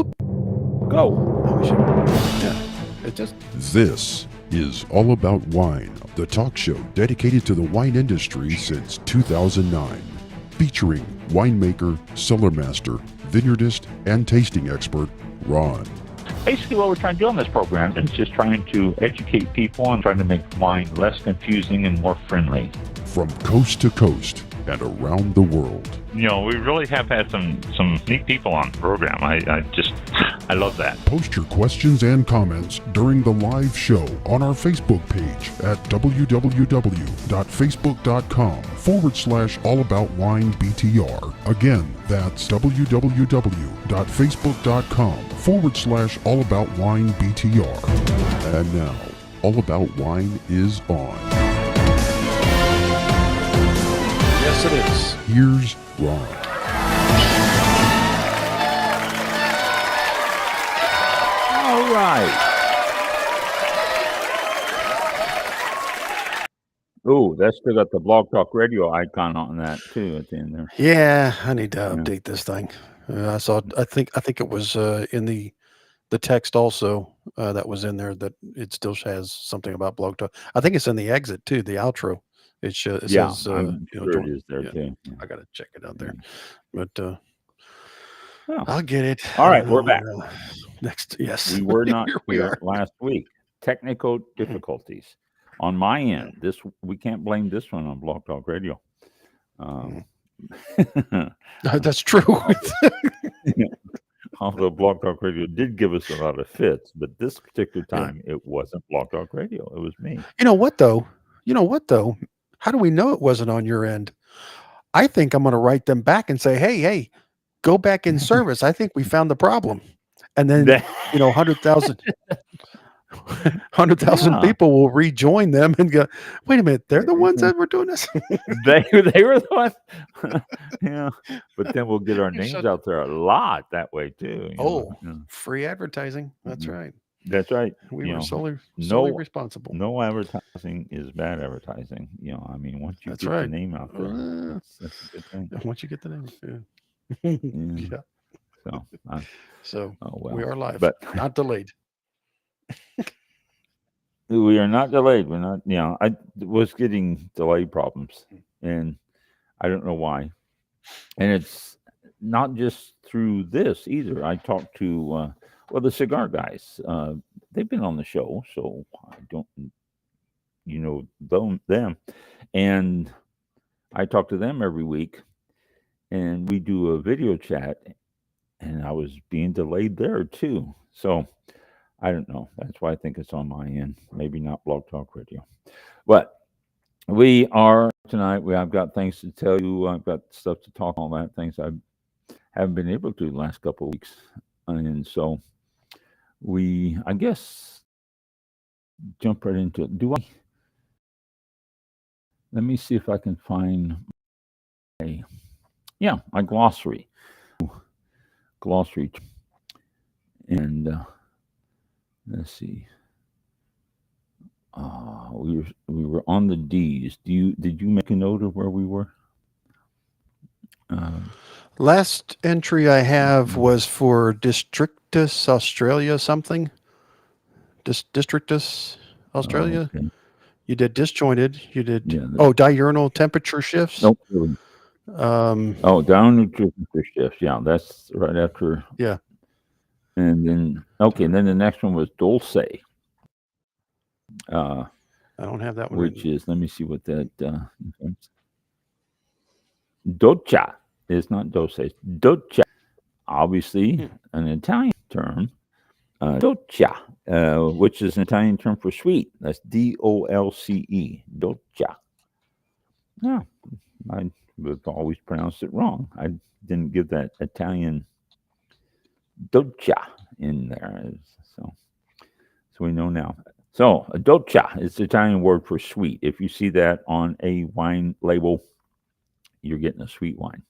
Facebook. Go. We should, yeah. It just. This is All About Wine, the talk show dedicated to the wine industry since 2009. Featuring winemaker, cellar master, vineyardist, and tasting expert, Ron. Basically, what we're trying to do on this program is just trying to educate people and trying to make wine less confusing and more friendly. From coast to coast and around the world. You know, we really have had some neat people on the program. I love that. Post your questions and comments during the live show on our Facebook page at www.facebook.com/allaboutwinebtr. Again, that's www.facebook.com/allaboutwinebtr. And now, All About Wine is on. Yes, it is. Here's Ron. All right. Oh, that's still got the Blog Talk Radio icon on that too at the end there. Yeah, I need to update this thing. I saw. I think it was in the text also that was in there that it still has something about Blog Talk. I think it's in the exit too. The outro. It says. I'm sure it is there too. Yeah. I gotta check it out there, but Oh. I'll get it. All right, we're back. Next, yes, We were not Here we here are. last week. Technical difficulties on my end. We can't blame this one on Blog Talk Radio. That's true. Although Blog Talk Radio did give us a lot of fits, but this particular time it wasn't Blog Talk Radio. It was me. You know what though? How do we know it wasn't on your end? I think I'm going to write them back and say, hey, go back in service. I think we found the problem. And then, 100,000 people will rejoin them and go, wait a minute, they're the ones that were doing this? they were the ones. Yeah. But then we'll get our names out there a lot that way too. Free advertising. That's right. That's right. We were solely responsible. No advertising is bad advertising. I mean, once you get the name out there, that's a good thing. Once you get the name, yeah. So we are live, but not delayed. We are not delayed. We're not. I was getting delay problems, and I don't know why. And it's not just through this either. I talked to the cigar guys. They've been on the show, so I don't, them, and I talk to them every week, and we do a video chat, and I was being delayed there too. So I don't know. That's why I think it's on my end. Maybe not Blog Talk Radio, but we are tonight. I've got things to tell you. I've got stuff to talk all that things I haven't been able to the last couple of weeks, and so I guess, jump right into it. Let me see if I can find my glossary, and let's see. We were on the D's. Did you make a note of where we were? Last entry I have was for Districtus Australia something. Districtus Australia. Okay. You did disjointed. You did diurnal temperature shifts. Nope. Down temperature shifts. Yeah, that's right after. Yeah. And then then the next one was Dulce. I don't have that one. Which is, let me see what that Doccia. It's not dulce. Doccia. Obviously an Italian term. Doccia, which is an Italian term for sweet. That's DOLCE. Doccia. Yeah, I would always pronounce it wrong. I didn't give that Italian Doccia in there. So we know now. So a doccia is the Italian word for sweet. If you see that on a wine label, you're getting a sweet wine.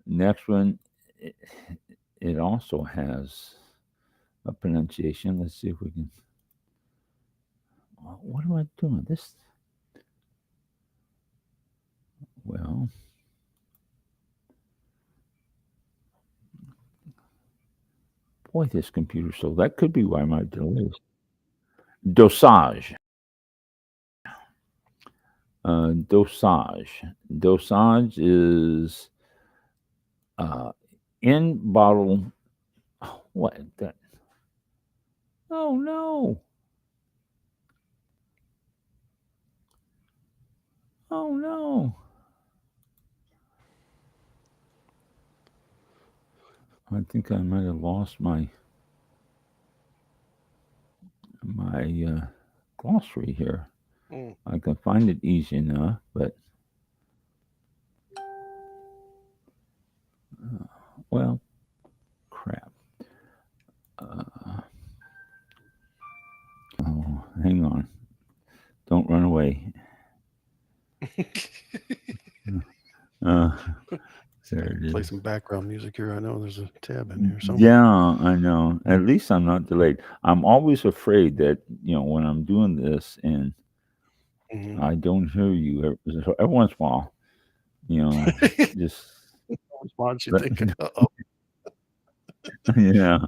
Next one, it also has a pronunciation. Let's see if we can. What am I doing? Boy, this computer slow. That could be why my delay is. Dosage. Dosage. Dosage is in bottle. Oh, what that? Oh no! Oh no! I think I might have lost my glossary here. Mm. I can find it easy enough, but well, crap. Oh, hang on. Don't run away. There it Play is. some background music here. I know there's a tab in here somewhere. Yeah, I know. At least I'm not delayed. I'm always afraid that, when I'm doing this and Mhm. I don't hear you every once in a while, just Response, you let, think, uh-oh. yeah,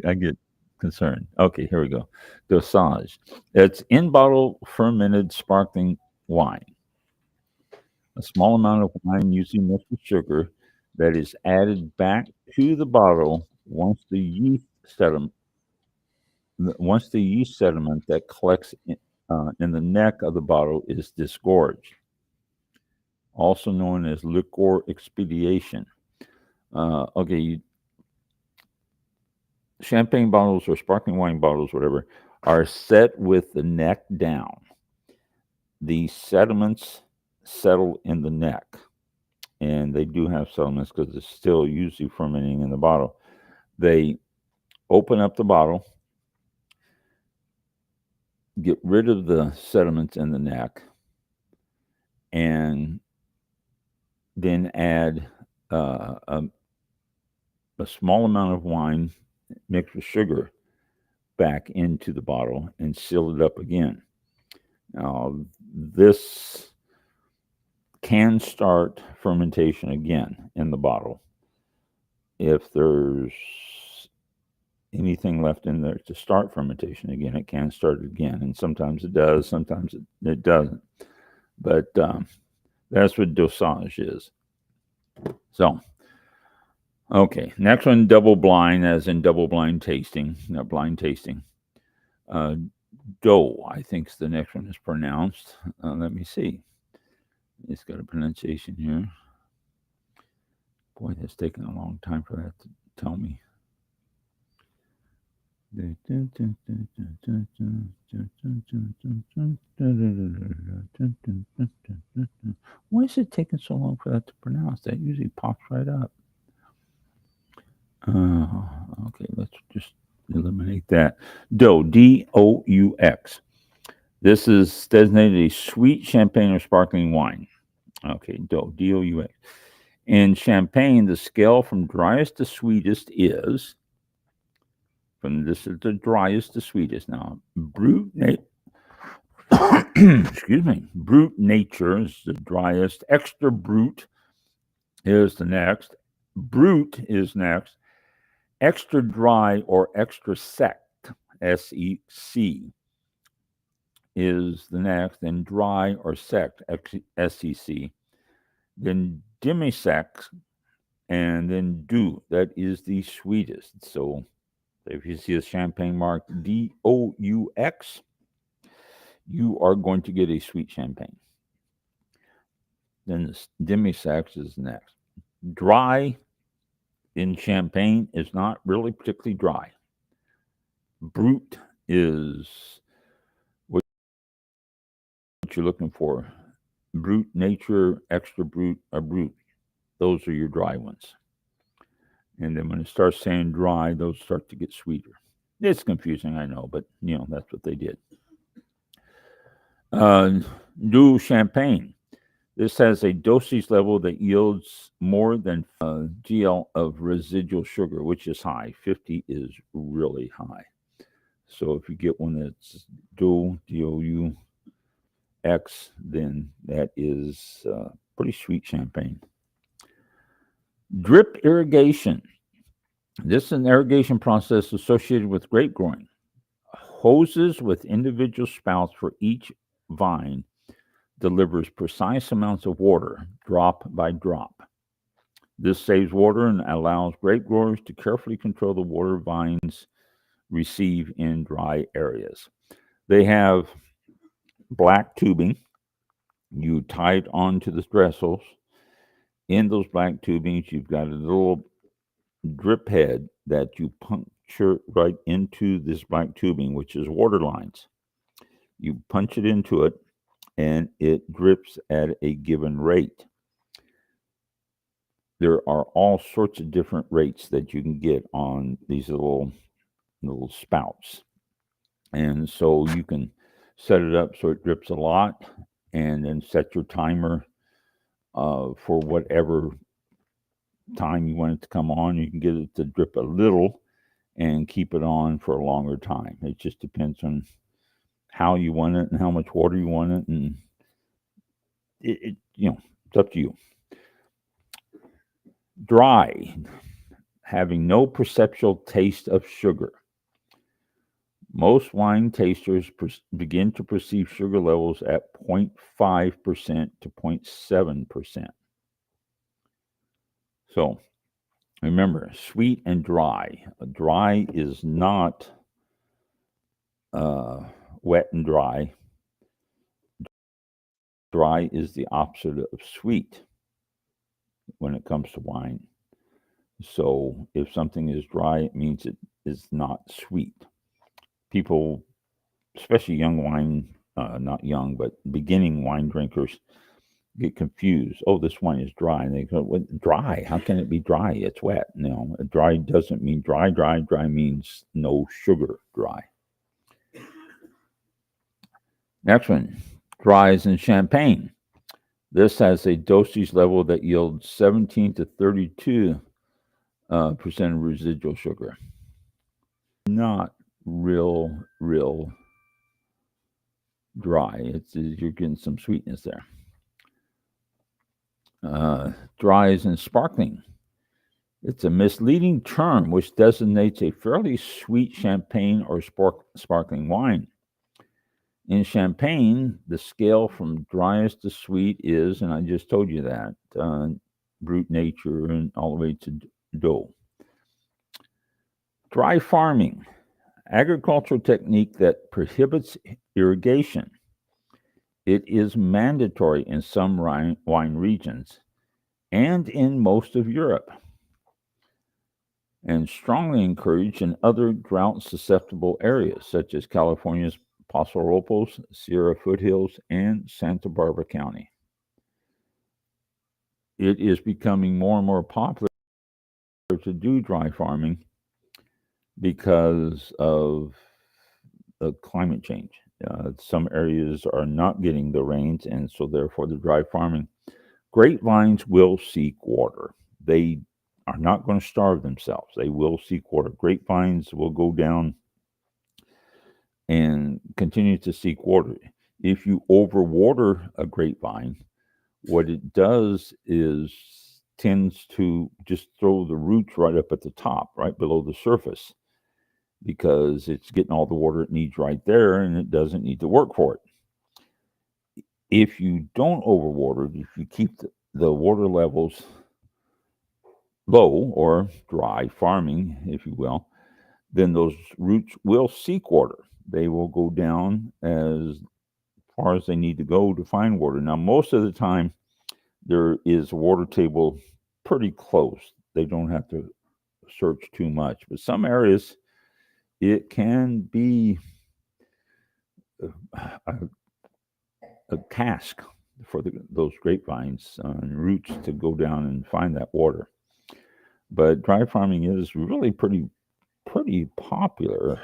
I get concerned. Okay, here we go. Dosage. It's in bottle fermented sparkling wine. A small amount of wine, usually mixed with sugar, that is added back to the bottle once the yeast sediment that collects in the neck of the bottle is disgorged, also known as liquor expediation. Okay, champagne bottles or sparkling wine bottles, whatever, are set with the neck down. The sediments settle in the neck, and they do have sediments because it's still usually fermenting in the bottle. They open up the bottle, get rid of the sediments in the neck, and then add a small amount of wine mixed with sugar back into the bottle and seal it up again. Now, this can start fermentation again in the bottle if there's anything left in there to start fermentation again. It can start it again, and sometimes it does, sometimes it doesn't. But that's what dosage is. So, okay, next one, double blind, as in double blind tasting, not blind tasting. Dough, I think the next one is pronounced. Let me see. It's got a pronunciation here. Boy, that's taken a long time for that to tell me. Why is it taking so long for that to pronounce? That usually pops right up. Okay, let's just eliminate that. Doux, D-O-U-X. This is designated a sweet champagne or sparkling wine. Okay, Doux, D-O-U-X. In champagne, the scale from driest to sweetest is, this is the driest to sweetest now. Excuse me. Brut nature is the driest. Extra brut is the next. Brut is next. Extra dry or extra sec, S-E-C, is the next. Then dry or sec, S-E-C. Then demi-sec, and then doux. That is the sweetest. So if you see a champagne marked D-O-U-X, you are going to get a sweet champagne. Then the demi-sec is next. Dry in champagne is not really particularly dry. Brut is what you're looking for. Brut nature, extra brut, or brut. Those are your dry ones. And then when it starts saying dry, those start to get sweeter. It's confusing, I know, but that's what they did. Doux champagne. This has a dosage level that yields more than GL of residual sugar, which is high. 50 is really high. So if you get one that's Doux, D-O-U-X, then that is pretty sweet champagne. Drip irrigation. This is an irrigation process associated with grape growing. Hoses with individual spouts for each vine delivers precise amounts of water, drop by drop. This saves water and allows grape growers to carefully control the water vines receive in dry areas. They have black tubing. You tie it onto the trestles. In those black tubings, you've got a little drip head that you puncture right into this black tubing, which is water lines. You punch it into it, and it drips at a given rate. There are all sorts of different rates that you can get on these little spouts. And so you can set it up so it drips a lot, and then set your timer for whatever time you want it to come on. You can get it to drip a little and keep it on for a longer time. It just depends on how you want it and how much water you want it, and it's up to you. Dry, having no perceptual taste of sugar. Most wine tasters begin to perceive sugar levels at 0.5% to 0.7%. So remember, sweet and dry. Dry is not wet and dry. Dry is the opposite of sweet when it comes to wine. So if something is dry, it means it is not sweet. People, especially young wine, not young, but beginning wine drinkers, get confused. Oh, this wine is dry. And they go, what, dry? How can it be dry? It's wet. No, dry doesn't mean dry. Dry means no sugar dry. Next one, dries in champagne. This has a dosage level that yields 17 to 32% of residual sugar. Not real dry. You're getting some sweetness there. Dries and sparkling. It's a misleading term which designates a fairly sweet champagne or sparkling wine. In champagne, the scale from driest to sweet is, and I just told you that, brut nature and all the way to dough. Dry farming, agricultural technique that prohibits irrigation. It is mandatory in some wine regions and in most of Europe, and strongly encouraged in other drought-susceptible areas such as California's Paso Robles, Sierra Foothills, and Santa Barbara County. It is becoming more and more popular to do dry farming because of the climate change. Some areas are not getting the rains, and so therefore the dry farming. Grapevines will seek water. They are not going to starve themselves. They will seek water. Grapevines will go down and continue to seek water. If you overwater a grapevine, what it does is tends to just throw the roots right up at the top, right below the surface, because it's getting all the water it needs right there, and it doesn't need to work for it. If you don't overwater it, if you keep the water levels low, or dry farming, if you will, then those roots will seek water. They will go down as far as they need to go to find water. Now, most of the time, there is a water table pretty close. They don't have to search too much. But some areas, it can be a task for those grapevines and roots to go down and find that water. But dry farming is really pretty popular.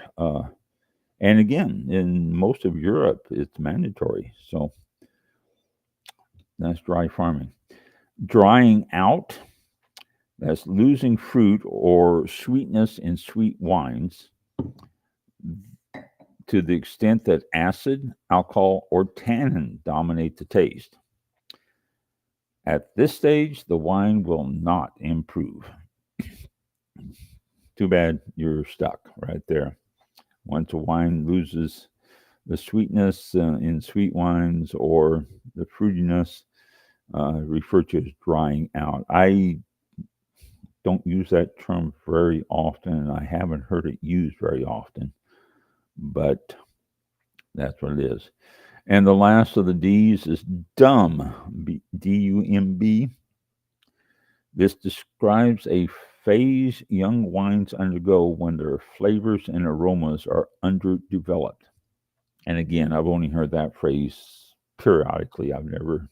And again, in most of Europe, it's mandatory. So that's dry farming. Drying out, that's losing fruit or sweetness in sweet wines to the extent that acid, alcohol, or tannin dominate the taste. At this stage, the wine will not improve. too bad you're stuck right there. Once a wine loses the sweetness in sweet wines or the fruitiness, referred to as drying out. I don't use that term very often, and I haven't heard it used very often, but that's what it is. And the last of the D's is dumb, D-U-M-B. This describes a phase young wines undergo when their flavors and aromas are underdeveloped. And again, I've only heard that phrase periodically. I've never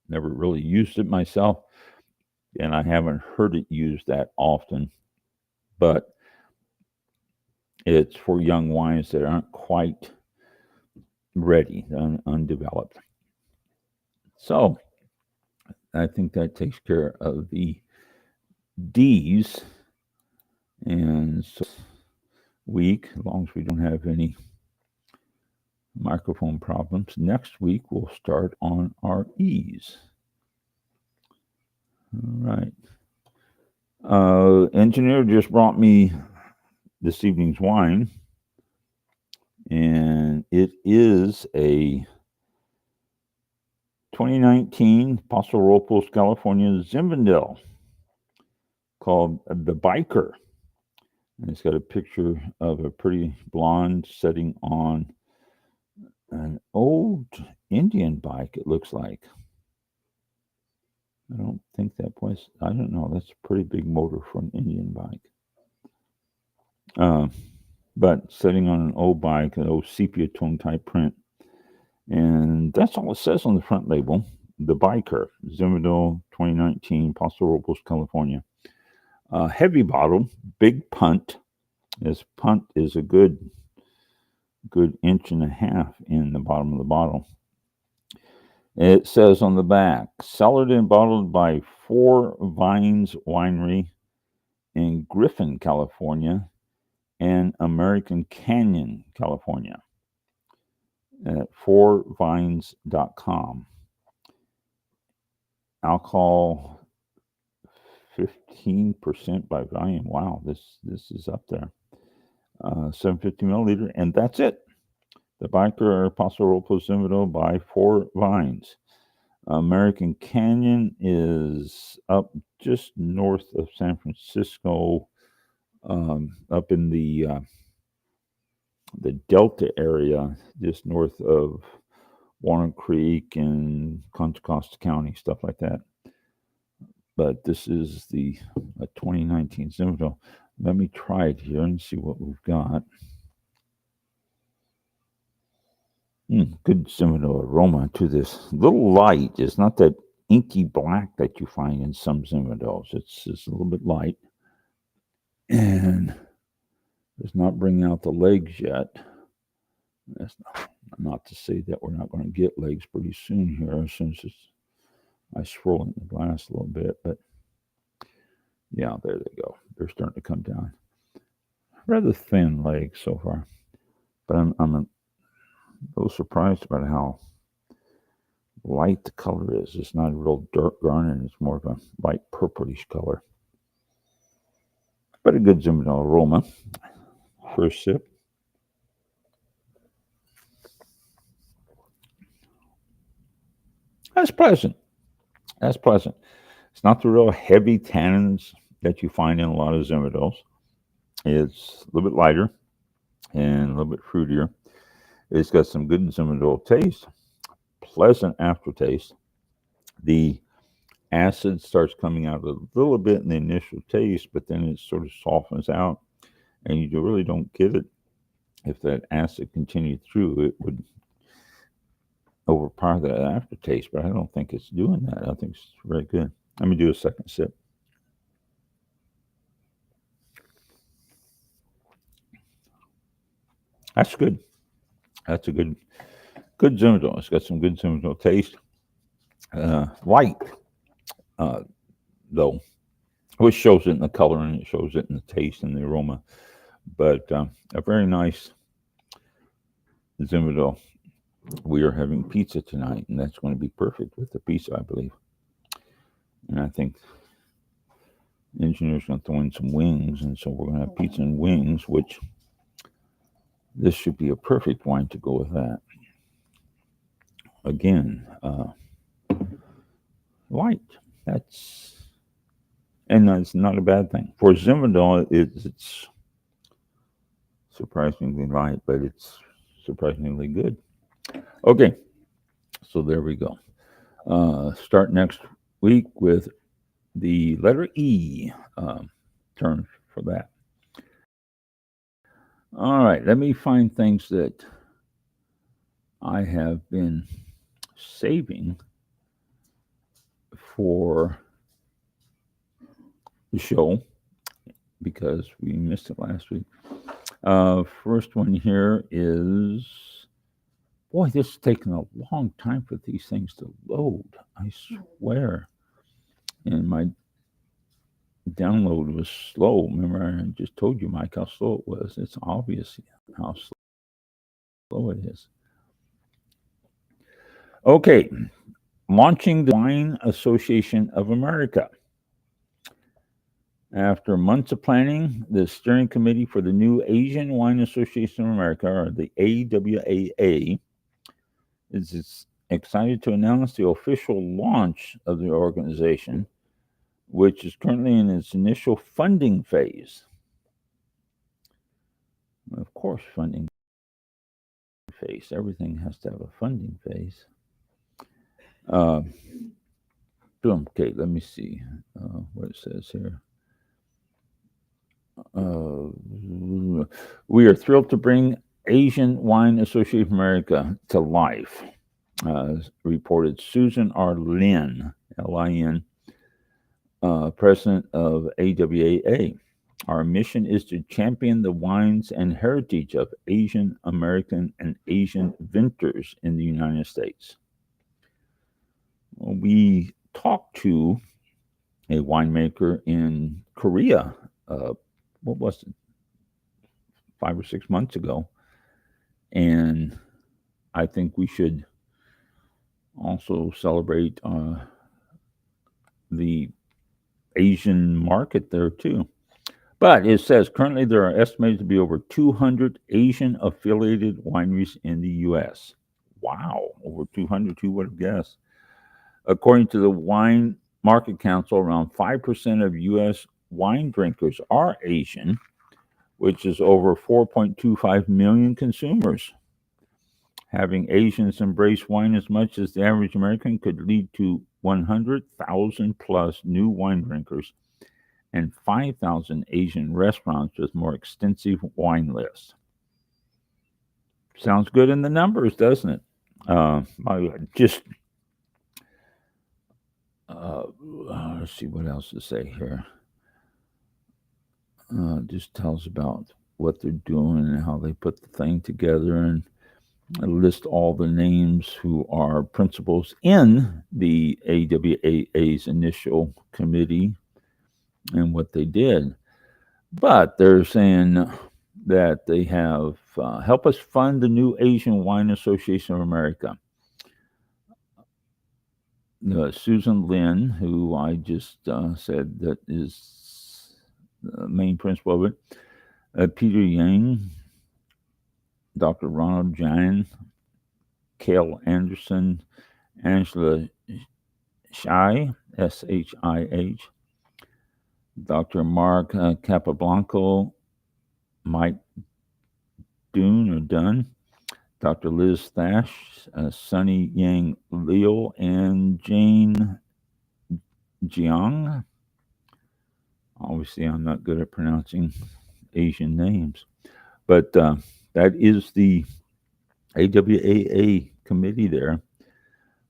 really used it myself, and I haven't heard it used that often. But it's for young wines that aren't quite ready, undeveloped. So I think that takes care of the D's. And so week, as long as we don't have any microphone problems, next week we'll start on our E's. All right. Engineer just brought me this evening's wine, and it is a 2019 Paso Robles, California Zinfandel called the Biker. And it's got a picture of a pretty blonde sitting on an old Indian bike, it looks like. I don't think that was, I don't know, that's a pretty big motor for an Indian bike. But sitting on an old bike, an old sepia tone type print. And that's all it says on the front label. The Biker, Zinfandel 2019, Paso Robles, California. Heavy bottle, big punt. This punt is a good inch and a half in the bottom of the bottle. It says on the back, cellared and bottled by Four Vines Winery in Griffin, California, and American Canyon, California, at fourvines.com. Alcohol 15% by volume. Wow, this is up there. 750 milliliter, and that's it. The Biker Paso Robles Zinfandel by Four Vines. American Canyon is up just north of San Francisco, up in the Delta area, just north of Warren Creek and Contra Costa County, stuff like that. But this is the 2019 Zinfandel. Let me try it here and see what we've got. Good Zinfandel aroma to this. Little light. It's not that inky black that you find in some Zinfandels. It's just a little bit light. And it's not bringing out the legs yet. That's not to say that we're not going to get legs pretty soon here, as soon as I swirl in the glass a little bit. But yeah, there they go. They're starting to come down. Rather thin legs so far. But I'm a little surprised about how light the color is. It's not a real dark garnet. It's more of a light purplish color. But a good Zinfandel aroma. First sip. That's pleasant. That's pleasant. It's not the real heavy tannins that you find in a lot of Zinfandels. It's a little bit lighter and a little bit fruitier. It's got some good Zinfandel taste, pleasant aftertaste. The acid starts coming out a little bit in the initial taste, but then it sort of softens out, and you really don't get it. If that acid continued through, it would overpower that aftertaste, but I don't think it's doing that. I think it's very good. Let me do a second sip. That's good. That's a good Zinfandel. It's got some good Zinfandel taste. Light, though, which shows it in the color and it shows it in the taste and the aroma. But a very nice Zinfandel. We are having pizza tonight, and that's going to be perfect with the pizza, I believe. And I think engineer's going to throw in some wings, and so we're going to have pizza and wings, which this should be a perfect wine to go with that. Again, light. And that's not a bad thing. For Zinfandel, it's surprisingly light, but it's surprisingly good. Okay, so there we go. Start next week with the letter E term for that. All right, let me find things that I have been saving for the show because we missed it last week. First one here is, boy, this is taking a long time for these things to load. I swear. And my download was slow. Remember, I just told you, Mike, how slow it was. It's obvious how slow it is. Okay, launching the Wine Association of America. After months of planning, the steering committee for the new Asian Wine Association of America, or the AWAA, is excited to announce the official launch of the organization, which is currently in its initial funding phase. Of course, funding phase. Everything has to have a funding phase. Okay, let me see what it says here. We are thrilled to bring Asian Wine Association of America to life, reported Susan R. Lin, L-I-N, president of AWAA. Our mission is to champion the wines and heritage of Asian American and Asian vintners in the United States. We talked to a winemaker in Korea, what was it, 5 or 6 months ago, and I think we should also celebrate the Asian market there too. But it says currently there are estimated to be over 200 Asian affiliated wineries in the U.S. Wow, over 200, who would have guessed? According to the Wine Market Council, around 5% of U.S. wine drinkers are Asian, which is over 4.25 million consumers. Having Asians embrace wine as much as the average American could lead to 100,000 plus new wine drinkers and 5,000 Asian restaurants with more extensive wine lists. Sounds good in the numbers, doesn't it? Let's see what else to say here. Just tells about what they're doing and how they put the thing together, and list all the names who are principals in the AWAA's initial committee and what they did. But they're saying that they have help us fund the new Asian Wine Association of America. Susan Lin, who I just said that is the main principal of it, Peter Yang, Dr. Ronald Jan, Cale Anderson, Angela Shih, S-H-I-H, Dr. Mark Capablanco, Mike Dunn, Dr. Liz Thash, Sunny Yang Leo, and Jane Jiang. Obviously, I'm not good at pronouncing Asian names, but that is the AWAA committee there.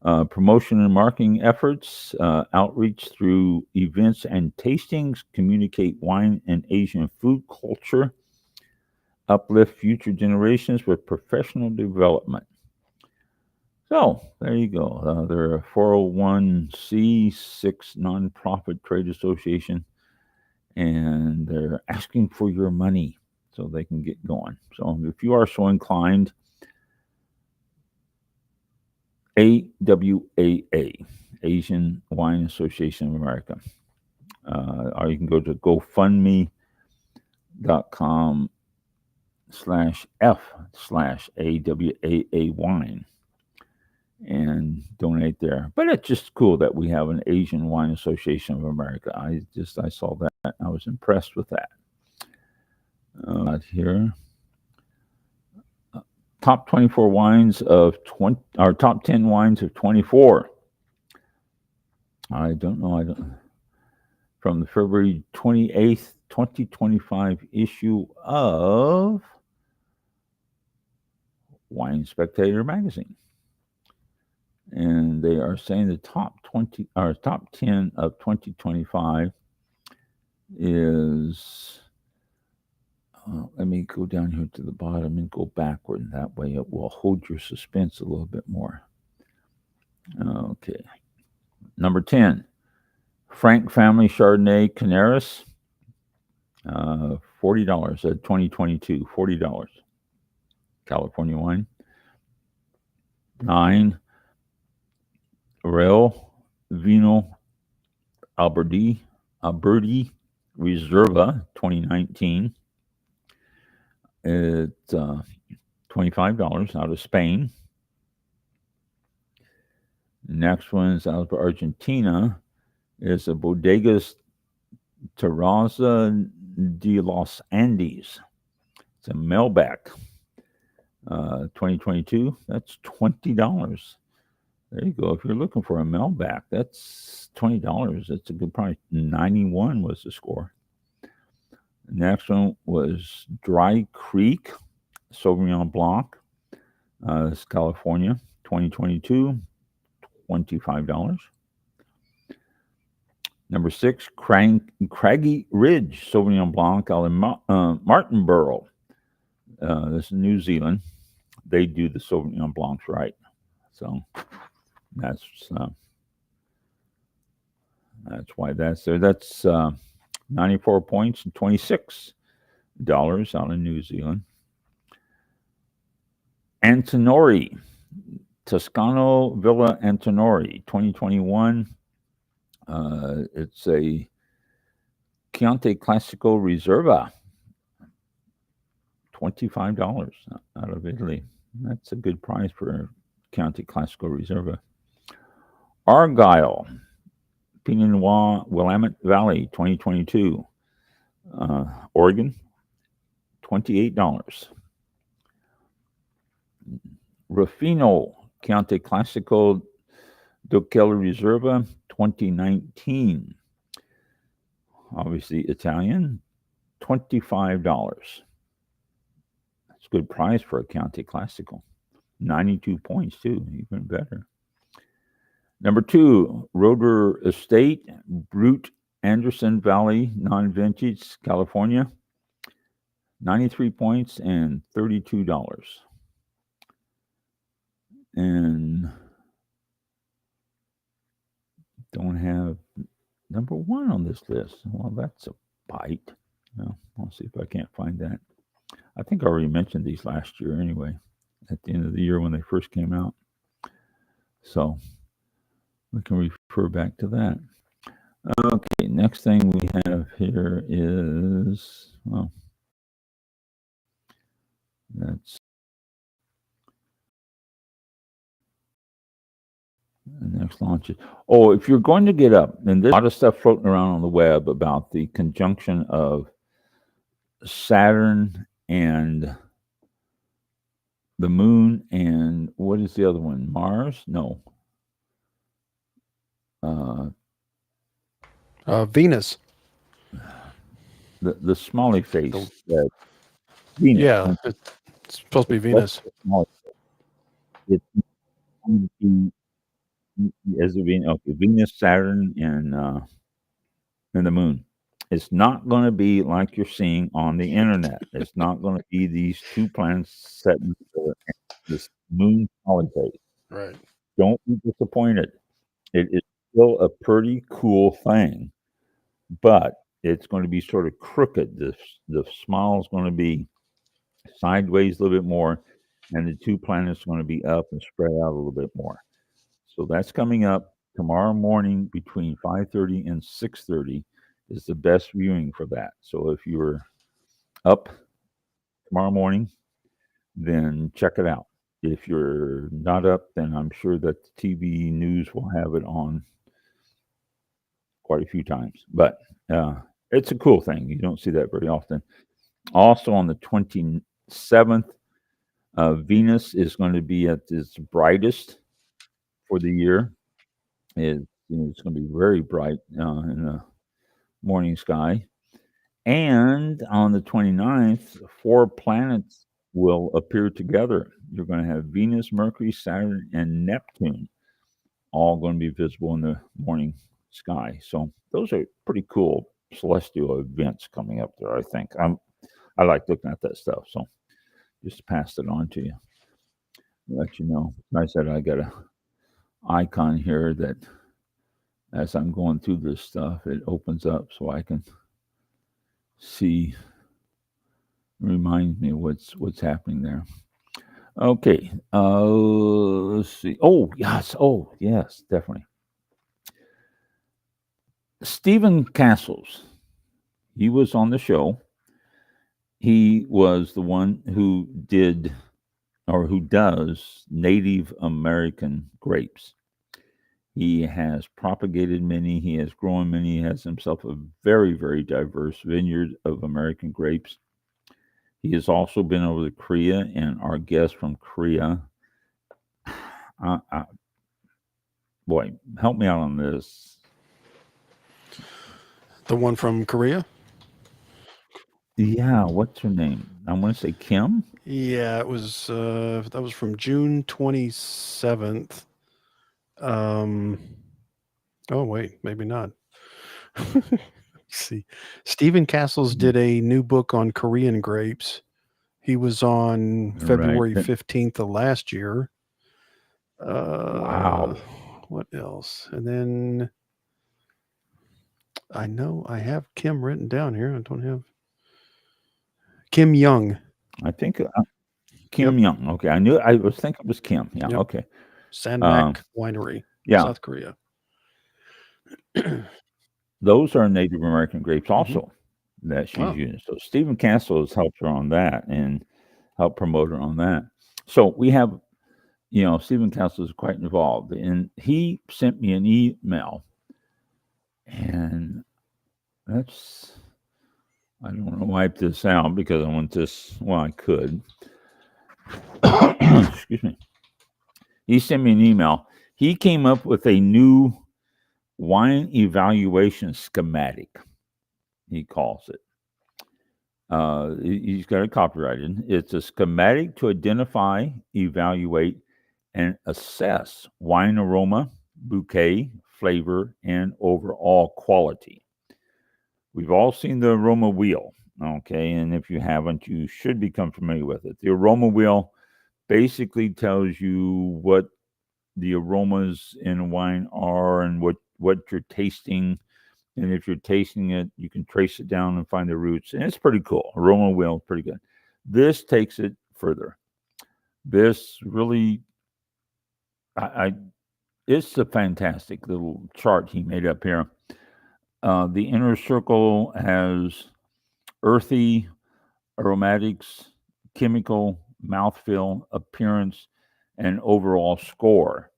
Promotion and marketing efforts, outreach through events and tastings, communicate wine and Asian food culture, uplift future generations with professional development. So there you go. They're a 401c6 nonprofit trade association, and they're asking for your money so they can get going. So if you are so inclined, AWAA, Asian Wine Association of America. or you can go to GoFundMe.com/F/AWAA wine and donate there. But it's just cool that we have an Asian Wine Association of America. I saw that. I was impressed with that. Here. Top 24 wines of 20, or top 10 wines of 24. I don't know. From the February 28th, 2025 issue of Wine Spectator magazine. And they are saying the top 20 or top 10 of 2025 is let me go down here to the bottom and go backward. That way it will hold your suspense a little bit more. Okay. Number 10, Frank Family Chardonnay Canaris. $40 at 2022, $40. California wine. 9, Real Vino Alberti Reserva 2019. It's $25 out of Spain. Next one is out of Argentina. It's a Bodegas Terraza de los Andes. It's a Melback. 2022. That's $20. There you go. If you're looking for a Melback, that's $20. That's a good price. 91 was the score. The next one was Dry Creek Sauvignon Blanc. It's California, 2022, $25. Number 6, Craggy Ridge Sauvignon Blanc out of Martinborough. This is New Zealand. They do the Sauvignon Blancs right. So that's why that's there. That's 94 points and $26 out of New Zealand. Antinori, Toscano Villa Antinori, 2021. It's a Chianti Classico Reserva, $25 out of Italy. That's a good price for Chianti Classico Reserva. Argyle, Pinot Noir Willamette Valley, 2022. Oregon, $28. Ruffino Chianti Classico Ducella Reserva, 2019. Obviously Italian, $25. That's a good price for a Chianti Classico. 92 points too, even better. Number 2, Roeder Estate, Brute Anderson Valley, non-vintage, California. 93 points and $32. And don't have number 1 on this list. Well, that's a bite. Well, I'll see if I can't find that. I think I already mentioned these last year anyway, at the end of the year when they first came out. So we can refer back to that. Okay, next thing we have here is, well, that's the next launch. Oh, if you're going to get up, and there's a lot of stuff floating around on the web about the conjunction of Saturn and the moon, and what is the other one? Mars? No. Venus. The smiley face. Venus. Yeah, it's supposed to be Venus. It's going to be as a Venus. Okay, Venus, Saturn, and the moon. It's not going to be like you're seeing on the internet. It's not going to be these two planets set in this moon solid face. Right. Don't be disappointed. It is still a pretty cool thing, but it's going to be sort of crooked. The smile is going to be sideways a little bit more, and the two planets are going to be up and spread out a little bit more. So that's coming up tomorrow morning between 5:30 and 6:30. is the best viewing for that. So if you're up tomorrow morning, then check it out. If you're not up, then I'm sure that the TV news will have it on quite a few times. But it's a cool thing. You don't see that very often. Also, on the 27th, Venus is going to be at its brightest for the year. It's going to be very bright in the morning sky. And on the 29th, 4 planets will appear together. You're going to have Venus, Mercury, Saturn, and Neptune all going to be visible in the morning sky. So those are pretty cool celestial events coming up there, I think. I like looking at that stuff. So just passed it on to you. Let you know. Like I said, I got a icon here that as I'm going through this stuff, it opens up so I can see, reminds me of what's happening there. Okay, let's see. Oh yes, definitely. Stephen Castles, he was on the show. He was the one who did or who does Native American grapes. He has propagated many, he has grown many, he has himself a very, very diverse vineyard of American grapes. He has also been over to Korea, and our guest from Korea, boy, help me out on this. The one from Korea? Yeah, what's her name? I want to say Kim. Yeah, it was that was from June 27th. Oh wait, maybe not. Let's see. Stephen Castles did a new book on Korean grapes. He was on February 15th of last year. Wow. What else? And then I know I have Kim written down here. I don't have Kim Young. I think Kim Young. Okay, I was thinking it was Kim. Yeah. Yep. Okay. Sandmak Winery, South Korea. Those are Native American grapes also that she's using. So Stephen Castle has helped her on that and helped promote her on that. So we have, Stephen Castle is quite involved, and he sent me an email, and I don't want to wipe this out because I want this. Well, I could. Excuse me. He sent me an email. He came up with a new wine evaluation schematic, he calls it. He's got it copyrighted. It's a schematic to identify, evaluate, and assess wine aroma, bouquet, flavor, and overall quality. We've all seen the aroma wheel, okay? And if you haven't, you should become familiar with it. The aroma wheel basically tells you what the aromas in wine are and what you're tasting. And if you're tasting it, you can trace it down and find the roots. And it's pretty cool. Aroma wheel, pretty good. This takes it further. This really, it's a fantastic little chart he made up here. The inner circle has earthy, aromatics, chemical, mouthfeel, appearance, and overall score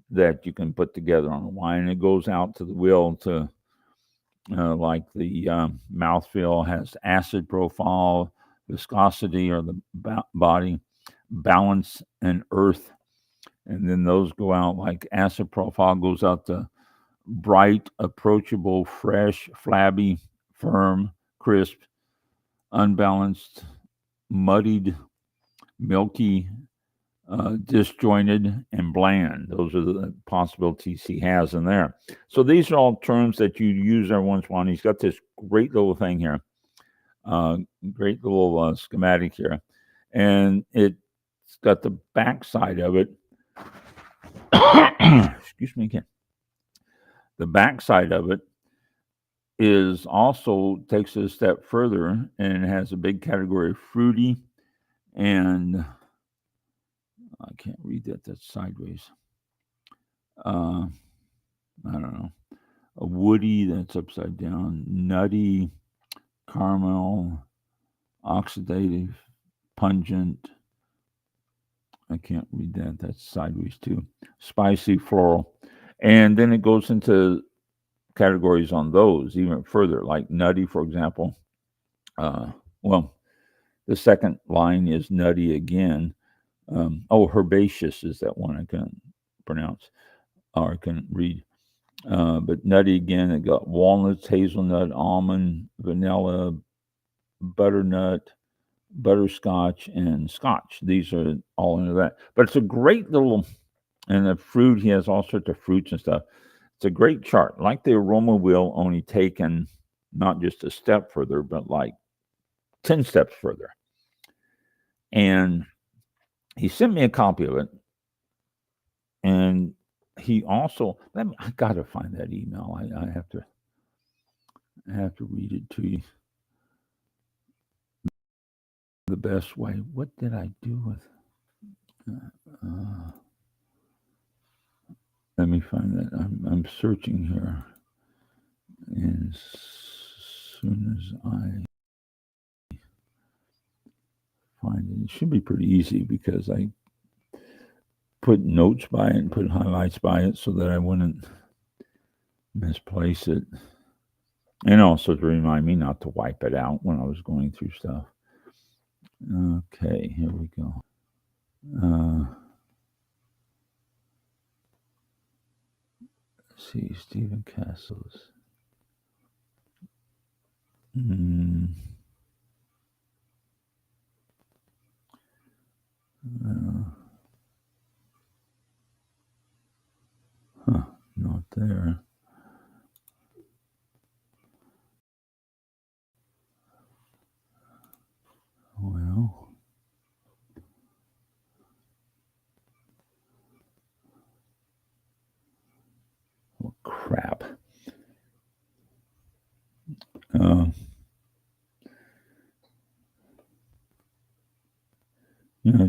that you can put together on a wine. And it goes out to the wheel to like the mouthfeel has acid profile, viscosity or the body, balance, and earth. And then those go out like acid profile goes out to bright, approachable, fresh, flabby, firm, crisp, unbalanced, muddied, milky, disjointed, and bland. Those are the possibilities he has in there. So these are all terms that you use every once in a while. He's got this great little thing here, great little schematic here, and it's got the back side of it. Excuse me again. The back side of it is also takes it a step further and has a big category of fruity, and I can't read that. That's sideways. I don't know. a woody, that's upside down, nutty, caramel, oxidative, pungent. I can't read that. That's sideways too. Spicy, floral. And then it goes into categories on those even further, like nutty, for example. Well, the second line is nutty again. Herbaceous is that one I can pronounce or can read. But nutty again, it got walnuts, hazelnut, almond, vanilla, butternut, butterscotch, and scotch. These are all into that. But it's a great little, and the fruit, he has all sorts of fruits and stuff. It's a great chart, like the aroma wheel, only taken not just a step further, but like 10 steps further. And he sent me a copy of it. And he also, I got to find that email. I have to read it to you the best way. What did I do with let me find that. I'm searching here. And as soon as I find it, it should be pretty easy because I put notes by it and put highlights by it so that I wouldn't misplace it. And also to remind me not to wipe it out when I was going through stuff. Okay, here we go. Let's see, Stephen Castles. Not there. Well, oh, crap.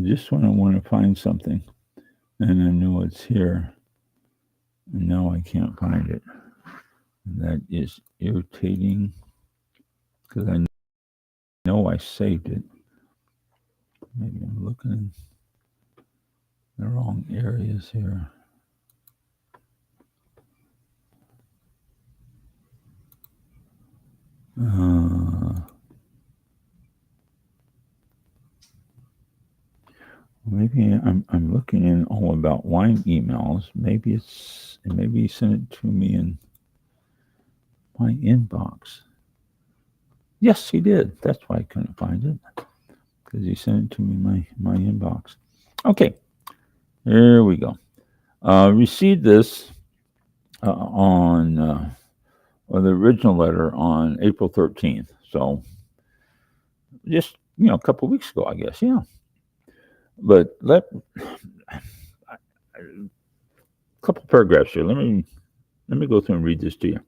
Just when I want to find something and I know it's here, and now I can't find it. That is irritating because I know I saved it. Maybe I'm looking in the wrong areas here. Maybe I'm looking in all about wine emails. Maybe he sent it to me in my inbox. Yes, he did. That's why I couldn't find it, because he sent it to me in my inbox. Okay, here we go. Received this on the original letter on April 13th. So just a couple of weeks ago, I guess. Yeah. But a couple paragraphs here. Let me go through and read this to you.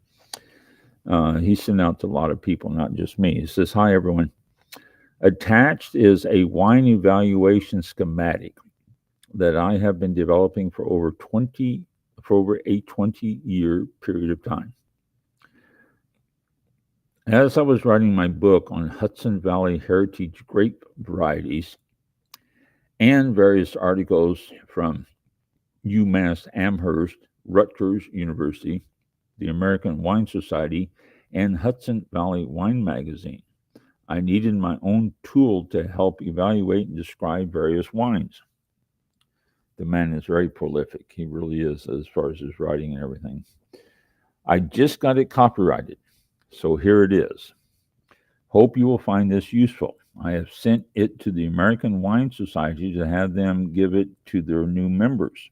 He sent out to a lot of people, not just me. He says, "Hi everyone. Attached is a wine evaluation schematic that I have been developing for over a 20-year period of time. As I was writing my book on Hudson Valley heritage grape varieties and various articles from UMass Amherst, Rutgers University, the American Wine Society, and Hudson Valley Wine Magazine, I needed my own tool to help evaluate and describe various wines." The man is very prolific. He really is, as far as his writing and everything. "I just got it copyrighted, so here it is. Hope you will find this useful. I have sent it to the American Wine Society to have them give it to their new members.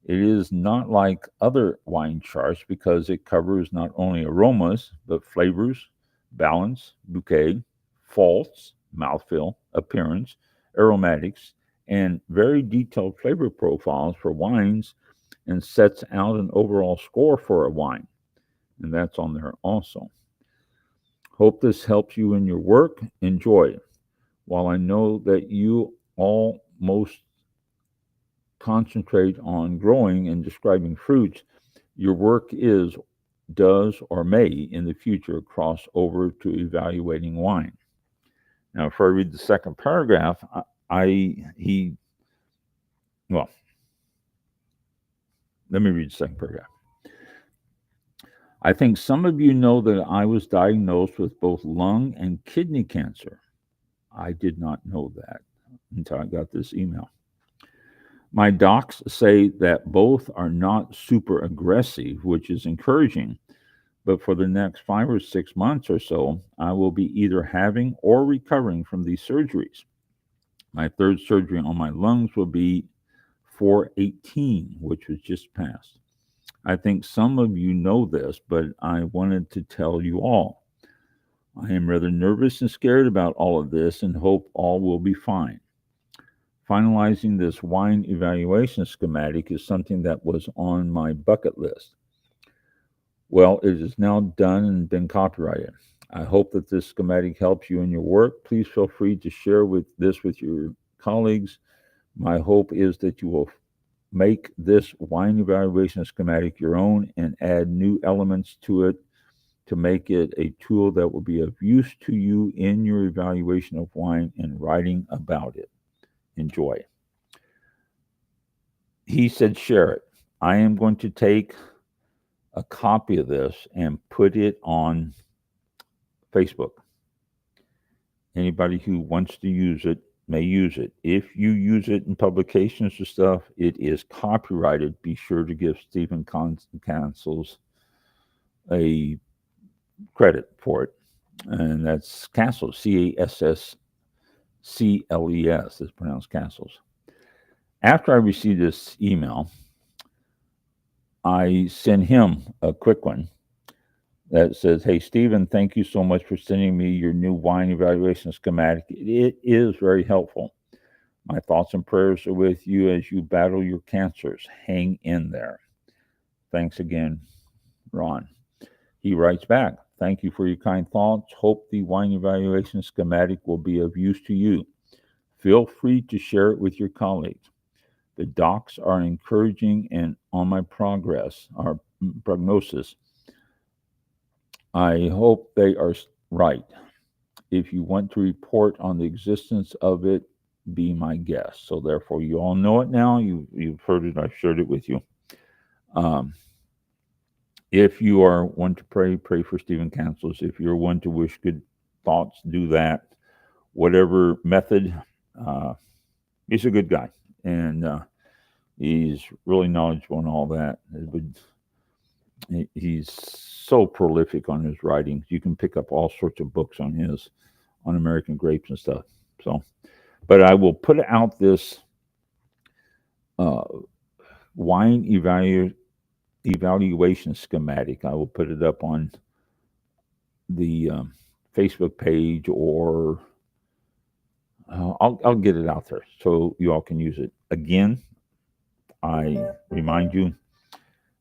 It is not like other wine charts because it covers not only aromas, but flavors, balance, bouquet, faults, mouthfeel, appearance, aromatics, and very detailed flavor profiles for wines, and sets out an overall score for a wine." And that's on there also. "Hope this helps you in your work. Enjoy it. While I know that you all most concentrate on growing and describing fruits, your work is does or may in the future cross over to evaluating wine. Now, if I read the second paragraph, well, let me read the second paragraph. I think some of you know that I was diagnosed with both lung and kidney cancer. I did not know that until I got this email. My docs say that both are not super aggressive, which is encouraging, but for the next 5 or 6 months or so, I will be either having or recovering from these surgeries. My third surgery on my lungs will be 4/18, which was just passed. I think some of you know this, but I wanted to tell you all. I am rather nervous and scared about all of this and hope all will be fine. Finalizing this wine evaluation schematic is something that was on my bucket list. Well, it is now done and been copyrighted. I hope that this schematic helps you in your work. Please feel free to share this with your colleagues. My hope is that you will make this wine evaluation schematic your own and add new elements to it to make it a tool that will be of use to you in your evaluation of wine and writing about it. Enjoy. He said, share it. I am going to take a copy of this and put it on Facebook. Anybody who wants to use it may use it. If you use it in publications or stuff, it is copyrighted. Be sure to give Stephen Cancels a credit for it. And that's Cancels, Casscles. It's pronounced Cancels. After I received this email, I sent him a quick one that says, hey, Stephen, thank you so much for sending me your new wine evaluation schematic. It is very helpful. My thoughts and prayers are with you as you battle your cancers. Hang in there. Thanks again, Ron. He writes back, thank you for your kind thoughts. Hope the wine evaluation schematic will be of use to you. Feel free to share it with your colleagues. The docs are encouraging and on my prognosis. I hope they are right. If you want to report on the existence of it, be my guest. So therefore, you all know it now. You've heard it. I've shared it with you. If you are one to pray for Stephen Cancels. If you're one to wish good thoughts, do that. Whatever method, he's a good guy. And he's really knowledgeable and all that. He's so prolific on his writings. You can pick up all sorts of books on American grapes and stuff. So, but I will put out this wine evaluation schematic. I will put it up on the Facebook page, or I'll get it out there so you all can use it. Again, I remind you,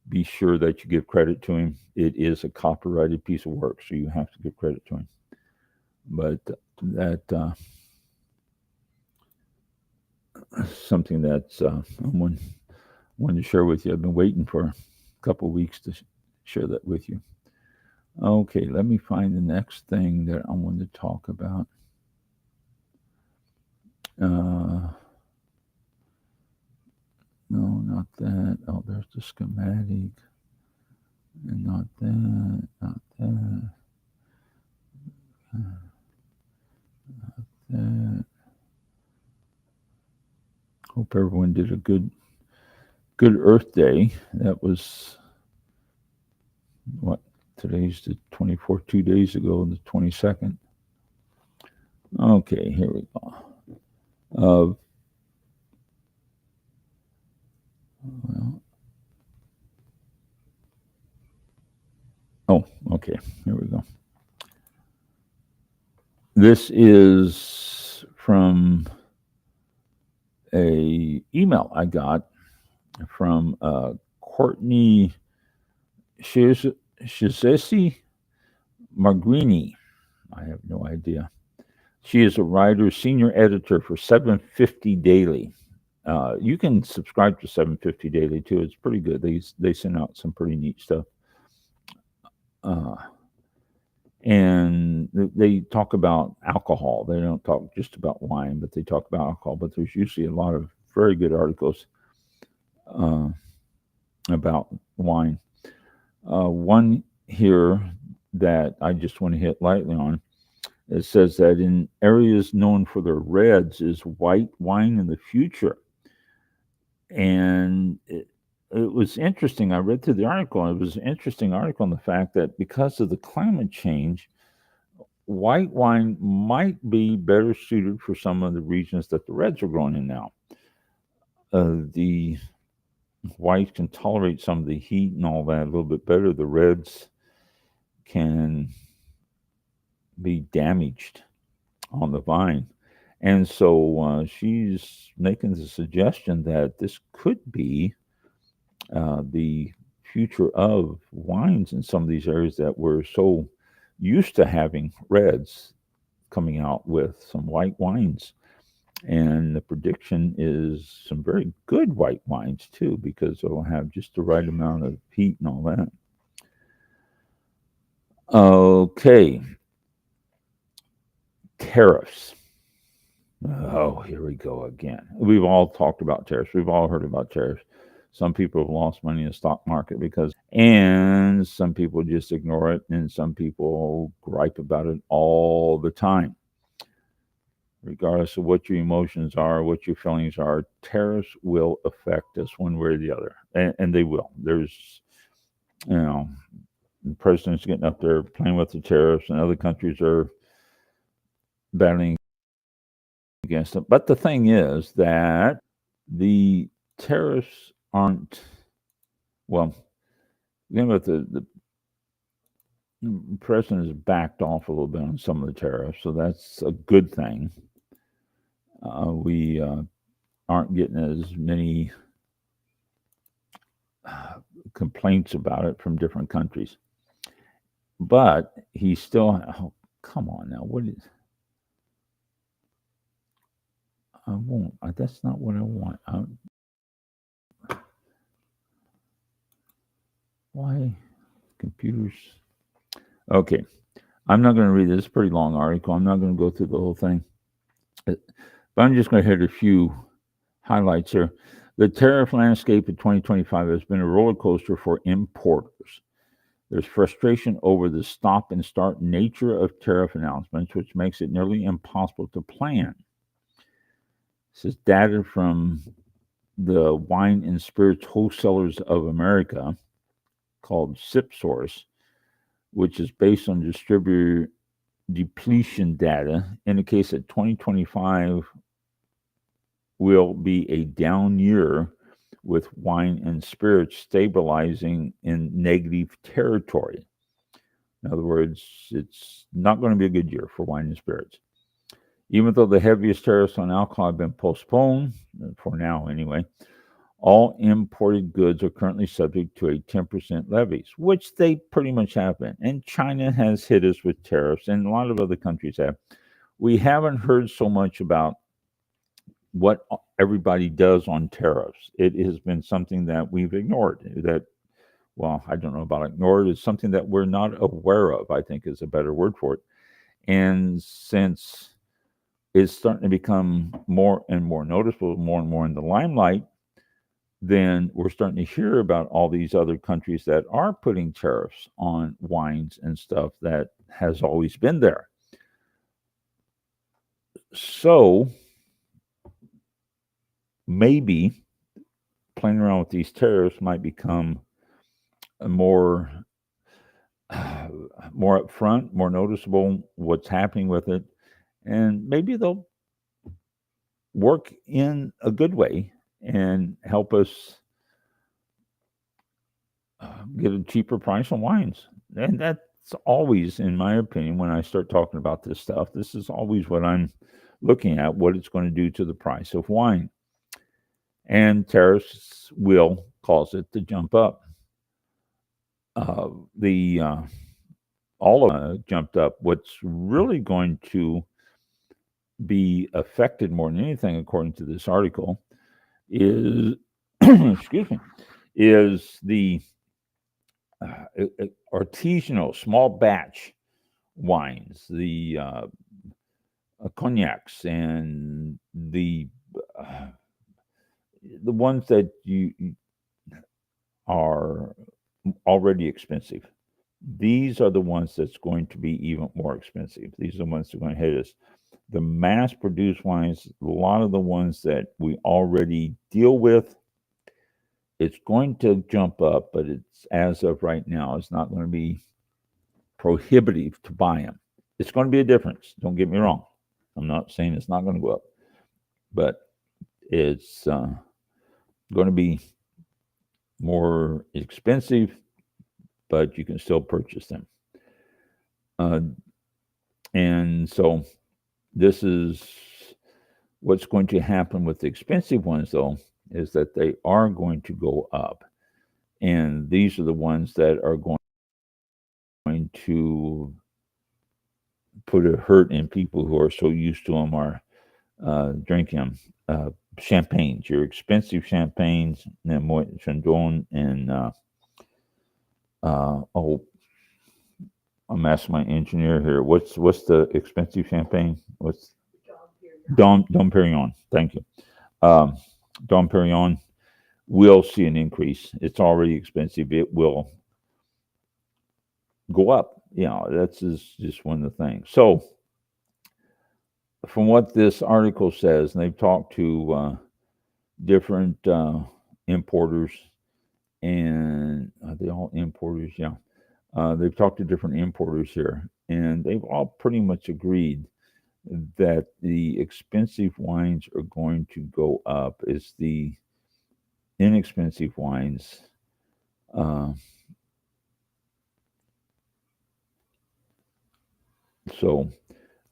be sure that you give credit to him. It is a copyrighted piece of work, so you have to give credit to him. But that something that's I wanted to share with you. I've been waiting for a couple of weeks to share that with you. Okay, let me find the next thing that I want to talk about. No, not that. Oh, there's the schematic. And not that, not that. Not that. Hope everyone did a good Earth Day. That was, what, today's the 24th, 2 days ago, the 22nd. Okay, here we go. Okay, here we go. This is from a email I got from Courtney Shizesi Magrini. I have no idea. She is a writer, senior editor for 750 Daily. You can subscribe to 750 Daily too. It's pretty good. They send out some pretty neat stuff. And they talk about alcohol. They don't talk just about wine, but they talk about alcohol. But there's usually a lot of very good articles about wine. One here that I just want to hit lightly on. It says that in areas known for their reds is white wine in the future. And it was interesting. I read through the article, and it was an interesting article on the fact that because of the climate change, white wine might be better suited for some of the regions that the reds are grown in now. The whites can tolerate some of the heat and all that a little bit better. The reds can be damaged on the vine. And so she's making the suggestion that this could be the future of wines in some of these areas that we're so used to having reds coming out with some white wines. And the prediction is some very good white wines too, because they'll have just the right amount of heat and all that. Okay. Tariffs. Oh, here we go again. We've all talked about tariffs. We've all heard about tariffs. Some people have lost money in the stock market and some people just ignore it, and some people gripe about it all the time. Regardless of what your emotions are, what your feelings are, tariffs will affect us one way or the other, and they will. There's, the president's getting up there playing with the tariffs, and other countries are battling against them. But the thing is that the tariffs aren't, well, again, with the president has backed off a little bit on some of the tariffs, so that's a good thing. We aren't getting as many complaints about it from different countries. But he still, oh, come on now, what is, I won't, that's not what I want. Why computers? Okay, I'm not going to read this. It's a pretty long article. I'm not going to go through the whole thing. But I'm just going to hit a few highlights here. The tariff landscape in 2025 has been a roller coaster for importers. There's frustration over the stop and start nature of tariff announcements, which makes it nearly impossible to plan. This is data from the Wine and Spirits Wholesalers of America, called SipSource, which is based on distributor depletion data, indicates that 2025 will be a down year, with wine and spirits stabilizing in negative territory. In other words, it's not going to be a good year for wine and spirits. Even though the heaviest tariffs on alcohol have been postponed, for now anyway, all imported goods are currently subject to a 10% levies, which they pretty much have been. And China has hit us with tariffs, and a lot of other countries have. We haven't heard so much about what everybody does on tariffs. It has been something that we've ignored. That, well, I don't know about ignored. It's something that we're not aware of, I think is a better word for it. And since it's starting to become more and more noticeable, more and more in the limelight, then we're starting to hear about all these other countries that are putting tariffs on wines and stuff that has always been there. So maybe playing around with these tariffs might become more upfront, more noticeable, what's happening with it, and maybe they'll work in a good way and help us get a cheaper price on wines. And that's always, in my opinion, when I start talking about this stuff, this is always what I'm looking at, what it's going to do to the price of wine. And tariffs will cause it to jump up. All of it jumped up. What's really going to be affected more than anything, according to this article, is excuse me, is the artisanal, small batch wines, the cognacs, and the ones that you are already expensive. These are the ones that's going to be even more expensive. These are the ones that are going to hit us. The mass produced wines, a lot of the ones that we already deal with, it's going to jump up, but it's, as of right now, it's not going to be prohibitive to buy them. It's going to be a difference. Don't get me wrong. I'm not saying it's not going to go up, but it's going to be more expensive, but you can still purchase them. And so this is what's going to happen with the expensive ones, though, is that they are going to go up. And these are the ones that are going to put a hurt in people who are so used to them, are drinking them. Champagnes, your expensive champagnes, and Moet Chandon, and I'm asking my engineer here. What's the expensive champagne? What's Dom Perignon? Thank you. Dom Perignon will see an increase. It's already expensive. It will go up. That's just one of the things. So, from what this article says, and they've talked to different importers, and are they all importers? Yeah. They've talked to different importers here, and they've all pretty much agreed that the expensive wines are going to go up. It's the inexpensive wines.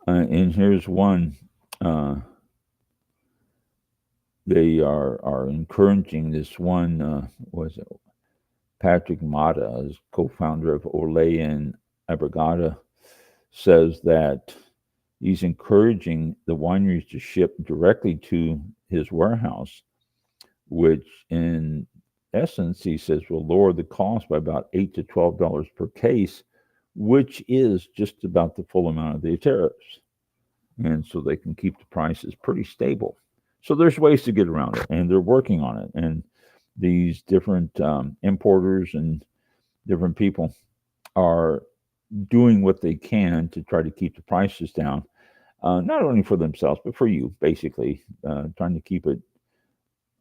And here's one. They are encouraging this one. Was it Patrick Mata, as co-founder of Olay and Abragada, says that he's encouraging the wineries to ship directly to his warehouse, which in essence, he says, will lower the cost by about $8 to $12 per case, which is just about the full amount of the tariffs. And so they can keep the prices pretty stable. So there's ways to get around it, and they're working on it. And these different importers and different people are doing what they can to try to keep the prices down, not only for themselves, but for you, basically, trying to keep it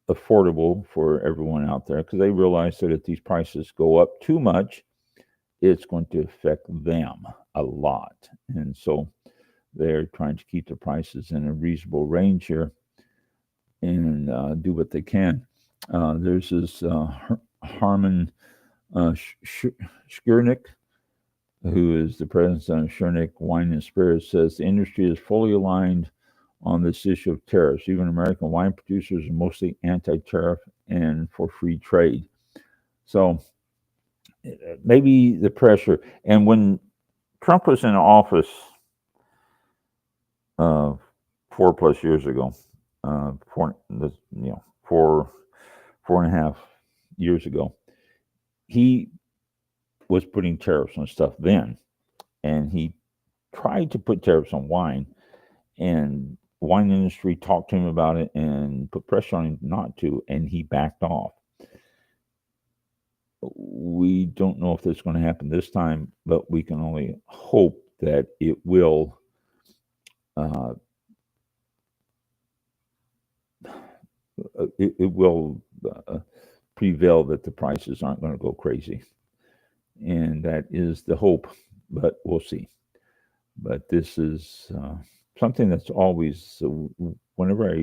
affordable for everyone out there, because they realize that if these prices go up too much, it's going to affect them a lot. And so they're trying to keep the prices in a reasonable range here and do what they can. There's this Harman Skurnik, who is the president of Skurnik Wine and Spirits, says the industry is fully aligned on this issue of tariffs. Even American wine producers are mostly anti-tariff and for free trade. So maybe the pressure. And when Trump was in office 4+ years ago, 4.5 years ago, he was putting tariffs on stuff then, and he tried to put tariffs on wine, and wine industry talked to him about it and put pressure on him not to, and he backed off. We don't know if that's going to happen this time, but we can only hope that it will prevail, that the prices aren't going to go crazy. And that is the hope, but we'll see. But this is something that's always, whenever